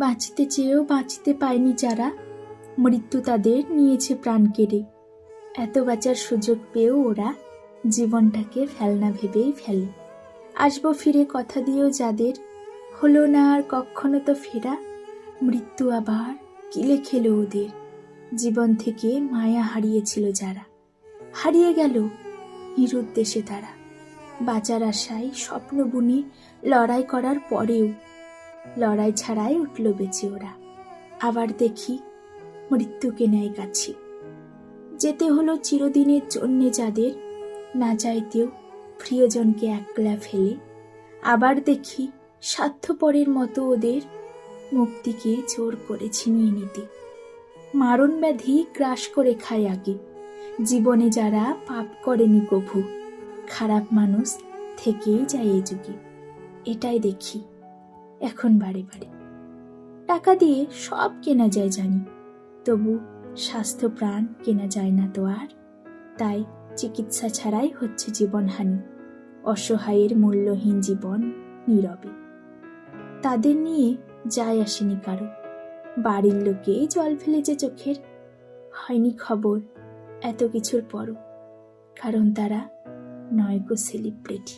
বাঁচতে চেয়েও বাঁচতে পায়নি যারা, মৃত্যু তাদের নিয়েছে প্রাণ কেড়ে। এত বাঁচার সুযোগ পেয়েও ওরা জীবনটাকে ফেলনা ভেবেই ফেলে। আসবো ফিরে কথা দিয়েও যাদের, হলো না আর কখনো তো ফেরা। মৃত্যু আবার কিলে খেলো ওদের, জীবন থেকে মায়া হারিয়েছিল যারা। হারিয়ে গেল নিরুদ্দেশে তারা, বাঁচার আশায় স্বপ্ন বুনে লড়াই করার পরেও লড়াই ছাড়াই উঠল বেঁচে ওরা। আবার দেখি মৃত্যুকে নেয় কাছে, যেতে হলো চিরদিনের জন্যে যাদের, না চাইতেও প্রিয়জনকে একলা ফেলে। আবার দেখি স্বার্থপরের মতো ওদের, মুক্তিকে জোর করে ছিনিয়ে নিতে। মারণ ব্যাধি গ্রাস করে খায় আগে, জীবনে যারা পাপ করেনি কভু, খারাপ মানুষ থেকেই যায় এ যুগে। এটাই দেখি এখন বারে বারে। টাকা দিয়ে সব কেনা যায় জানি, তবু স্বাস্থ্য প্রাণ কেনা যায় না তো আর। তাই চিকিৎসা ছাড়াই হচ্ছে জীবনহানি, অসহায়ের মূল্যহীন জীবন নীরবে। তাদের নিয়ে যায় আসেনি কারো, বাড়ির লোকে জল ফেলেছে চোখের, হয়নি খবর এত কিছুর পরও, কারণ তারা নয়গো সেলিব্রিটি।